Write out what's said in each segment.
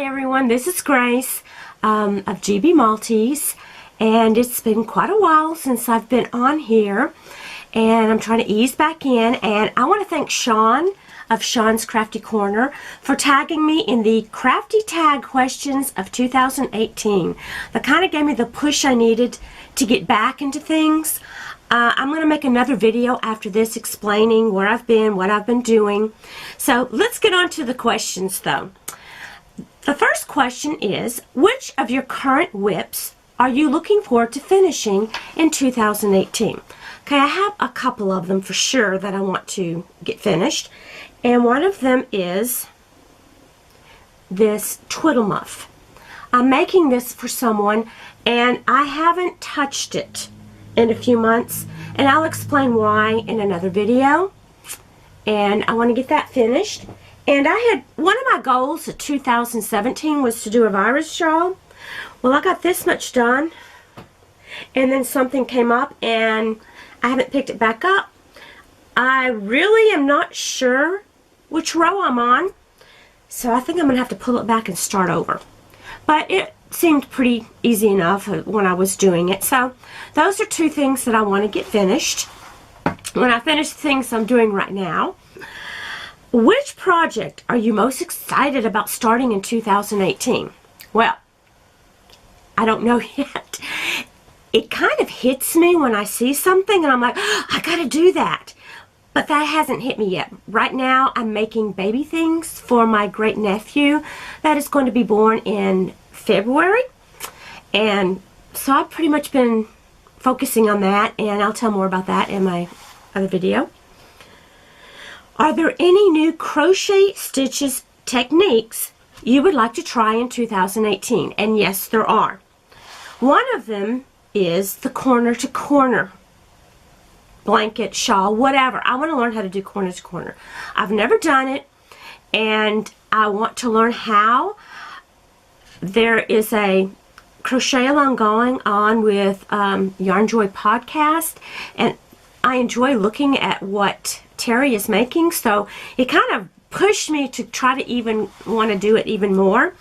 Hi everyone, this is Grace of GB Maltese, and it's been quite a while since I've been on here, and I'm trying to ease back in, and I want to thank Sean of Sean's Crafty Corner for tagging me in the Crafty Tag questions of 2018. That kind of gave me the push I needed to get back into things. I'm going to make another video after this explaining where I've been, what I've been doing. So let's get on to the questions though. The first question is, which of your current whips are you looking forward to finishing in 2018? Okay, I have a couple of them for sure that I want to get finished. And one of them is this twiddle muff. I'm making this for someone and I haven't touched it in a few months, and I'll explain why in another video. And I want to get that finished. And I had, one of my goals of 2017 was to do a virus shawl. Well, I got this much done, and then something came up and I haven't picked it back up. I really am not sure which row I'm on, so I think I'm going to have to pull it back and start over. But it seemed pretty easy enough when I was doing it. So those are two things that I want to get finished. When I finish the things I'm doing right now, which project are you most excited about starting in 2018? Well, I don't know yet. It kind of hits me when I see something and I'm like, oh, I gotta do that. But that hasn't hit me yet. Right now I'm making baby things for my great nephew that is going to be born in February. And so I've pretty much been focusing on that, and I'll tell more about that in my other video. Are there any new crochet stitches techniques you would like to try in 2018? And yes, there are. One of them is the corner to corner blanket, shawl, whatever. I want to learn how to do corner to corner. I've never done it, and I want to learn how. There is a crochet along going on with Yarn Joy podcast, and I enjoy looking at what Terry is making, so it kind of pushed me to try to even want to do it even more.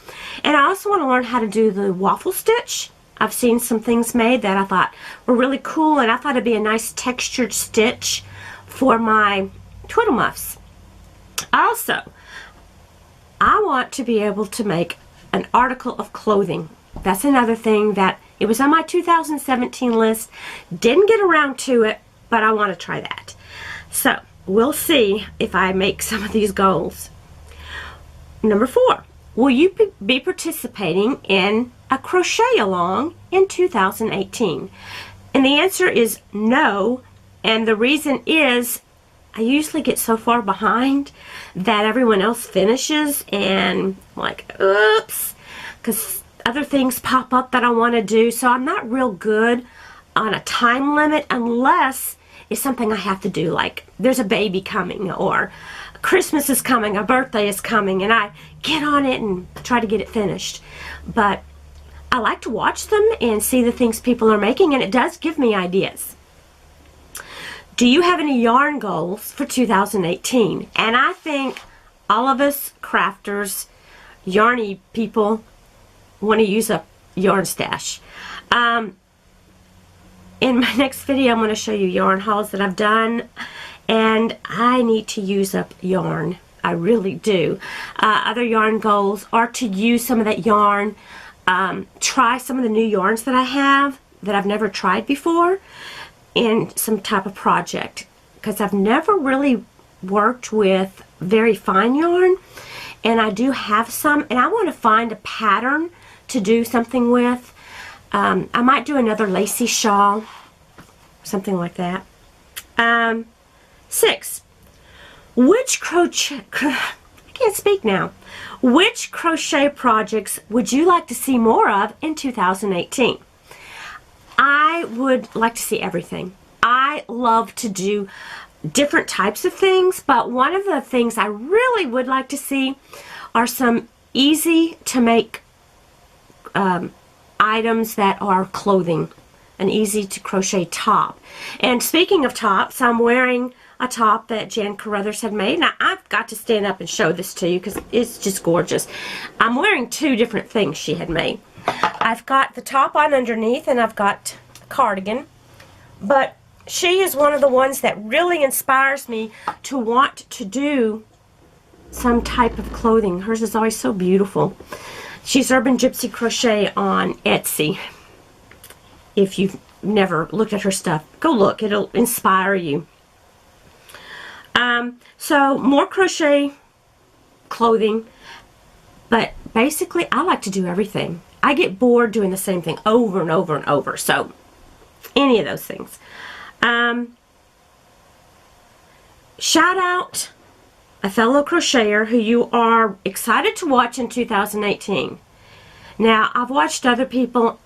And I also want to learn how to do the waffle stitch. I've seen some things made that I thought were really cool, and I thought it'd be a nice textured stitch for my twiddle muffs. Also, I want to be able to make an article of clothing. That's another thing that it was on my 2017 list. Didn't get around to it, but I want to try that. So we'll see if I make some of these goals. Number 4, will you be participating in a crochet along in 2018? And the answer is no, and the reason is I usually get so far behind that everyone else finishes, and I'm like, oops, because other things pop up that I want to do, so I'm not real good on a time limit unless it's something I have to do, like there's a baby coming, or Christmas is coming, a birthday is coming, and I get on it and try to get it finished. But I like to watch them and see the things people are making, and it does give me ideas. Do you have any yarn goals for 2018? And I think all of us crafters, yarny people, want to use a yarn stash. In my next video, I'm going to show you yarn hauls that I've done, and I need to use up yarn. I really do. Other yarn goals are to use some of that yarn, try some of the new yarns that I have that I've never tried before in some type of project, because I've never really worked with very fine yarn, and I do have some, and I want to find a pattern to do something with. I might do another lacy shawl, something like that. 6, which crochet, I can't speak now. Which crochet projects would you like to see more of in 2018? I would like to see everything. I love to do different types of things, but one of the things I really would like to see are some easy to make items that are clothing, an easy to crochet top. And speaking of tops, I'm wearing a top that Jan Carruthers had made. Now, I've got to stand up and show this to you because it's just gorgeous. I'm wearing two different things she had made. I've got the top on underneath, and I've got a cardigan. But she is one of the ones that really inspires me to want to do some type of clothing. Hers is always so beautiful. She's Urban Gypsy Crochet on Etsy. If you've never looked at her stuff, go look. It'll inspire you. So more crochet clothing, but basically I like to do everything. I get bored doing the same thing over and over and over. So any of those things. Shout out a fellow crocheter who you are excited to watch in 2018. Now, I've watched other people,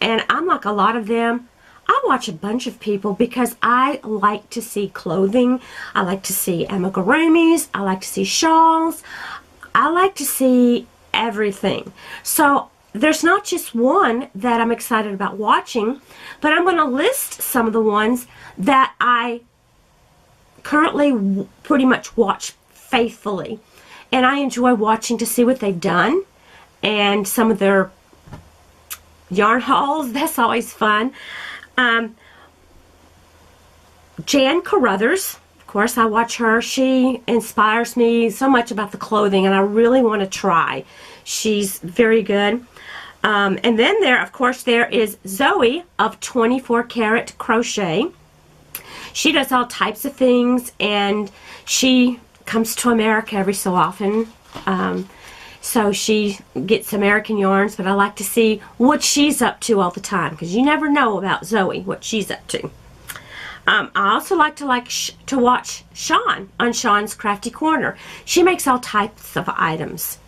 and I'm like a lot of them. I watch a bunch of people because I like to see clothing. I like to see amigurumis. I like to see shawls. I like to see everything. So there's not just one that I'm excited about watching, but I'm going to list some of the ones that I currently pretty much watch faithfully. And I enjoy watching to see what they've done and some of their yarn hauls. That's always fun. Jan Carruthers, of course, I watch her. She inspires me so much about the clothing, and I really want to try. She's very good. And then there, of course, there is Zoe of 24 Karat Crochet. She does all types of things, and she comes to America every so often. So she gets American yarns, but I like to see what she's up to all the time, because you never know about Zoe, what she's up to. I also like to watch Shawn on Shawn's Crafty Corner. She makes all types of items.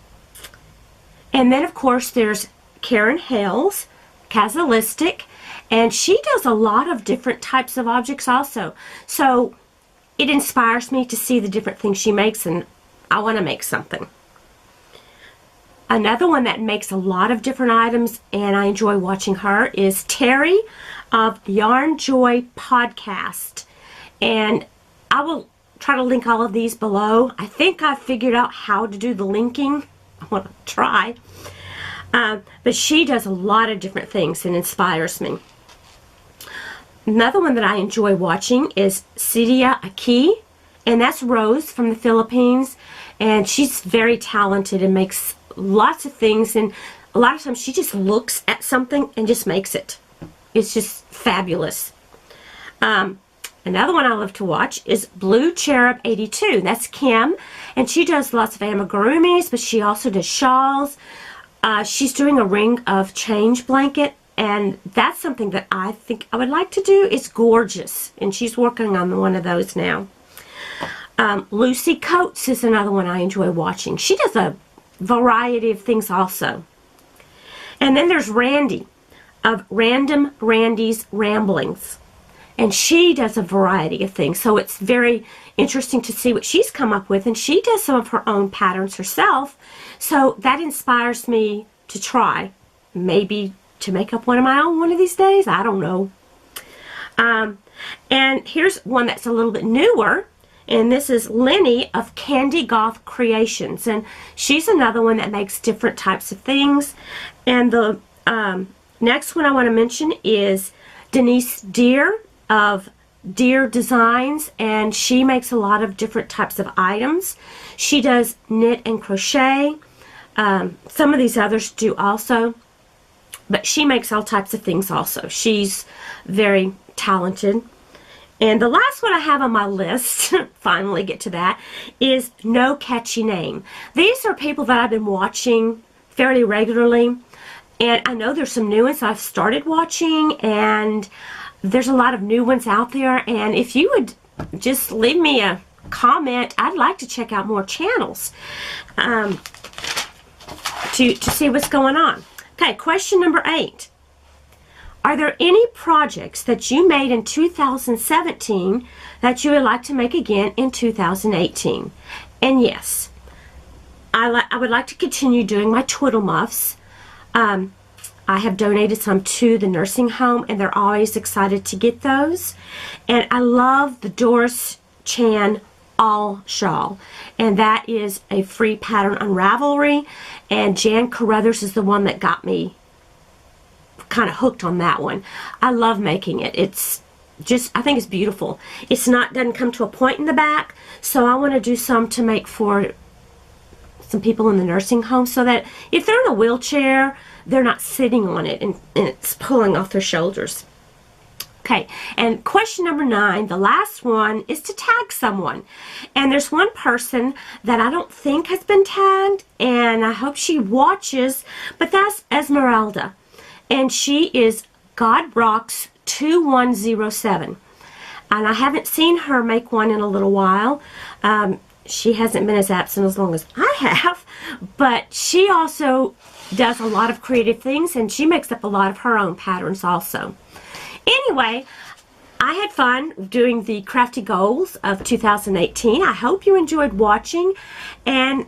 And then, of course, there's Karen Hales, Kazalistic, and she does a lot of different types of objects also. So it inspires me to see the different things she makes, and I want to make something. Another one that makes a lot of different items, and I enjoy watching her, is Terry of Yarn Joy Podcast. And I will try to link all of these below. I think I've figured out how to do the linking. I want to try. But she does a lot of different things and inspires me. Another one that I enjoy watching is Cydia Aki, and that's Rose from the Philippines. And she's very talented and makes lots of things, and a lot of times she just looks at something and just makes it. It's just fabulous. Another one I love to watch is Blue Cherub 82. That's Kim, and she does lots of amigurumis, but she also does shawls. She's doing a ring of change blanket, and that's something that I think I would like to do. It's gorgeous, and she's working on one of those now. Lucy Coates is another one I enjoy watching. She does a variety of things also. And then there's Randy of Random Randy's Ramblings, and she does a variety of things, so it's very interesting to see what she's come up with. And she does some of her own patterns herself, so that inspires me to try, maybe to make up one of my own one of these days. I don't know. And here's one that's a little bit newer, and this is Lenny of Candy Goth Creations, and she's another one that makes different types of things. And the next one I want to mention is Denise Deer of Deer Designs, and she makes a lot of different types of items. She does knit and crochet. Some of these others do also, but she makes all types of things also. She's very talented. And the last one I have on my list, finally get to that, is No Catchy Name. These are people that I've been watching fairly regularly, and I know there's some new ones I've started watching, and there's a lot of new ones out there. And if you would just leave me a comment, I'd like to check out more channels to see what's going on. Okay, question number 8. Are there any projects that you made in 2017 that you would like to make again in 2018? And yes, I would like to continue doing my twiddle muffs. I have donated some to the nursing home, and they're always excited to get those. And I love the Doris Chan all shawl, and that is a free pattern on Ravelry, and Jan Carruthers is the one that got me kind of hooked on that one. I love making it. It's just, I think it's beautiful. It's not, doesn't come to a point in the back, so I want to do some to make for some people in the nursing home, so that if they're in a wheelchair, they're not sitting on it and it's pulling off their shoulders. Okay, and question number 9, the last one, is to tag someone. And there's one person that I don't think has been tagged, and I hope she watches, but that's Esmeralda. And she is God Rocks 2107. And I haven't seen her make one in a little while. She hasn't been as absent as long as I have, but she also does a lot of creative things, and she makes up a lot of her own patterns also. Anyway, I had fun doing the Crafty Goals of 2018. I hope you enjoyed watching, and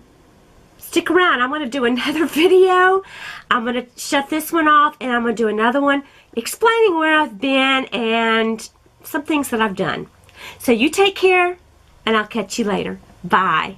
stick around. I'm going to do another video. I'm going to shut this one off, and I'm going to do another one explaining where I've been and some things that I've done. So you take care, and I'll catch you later. Bye.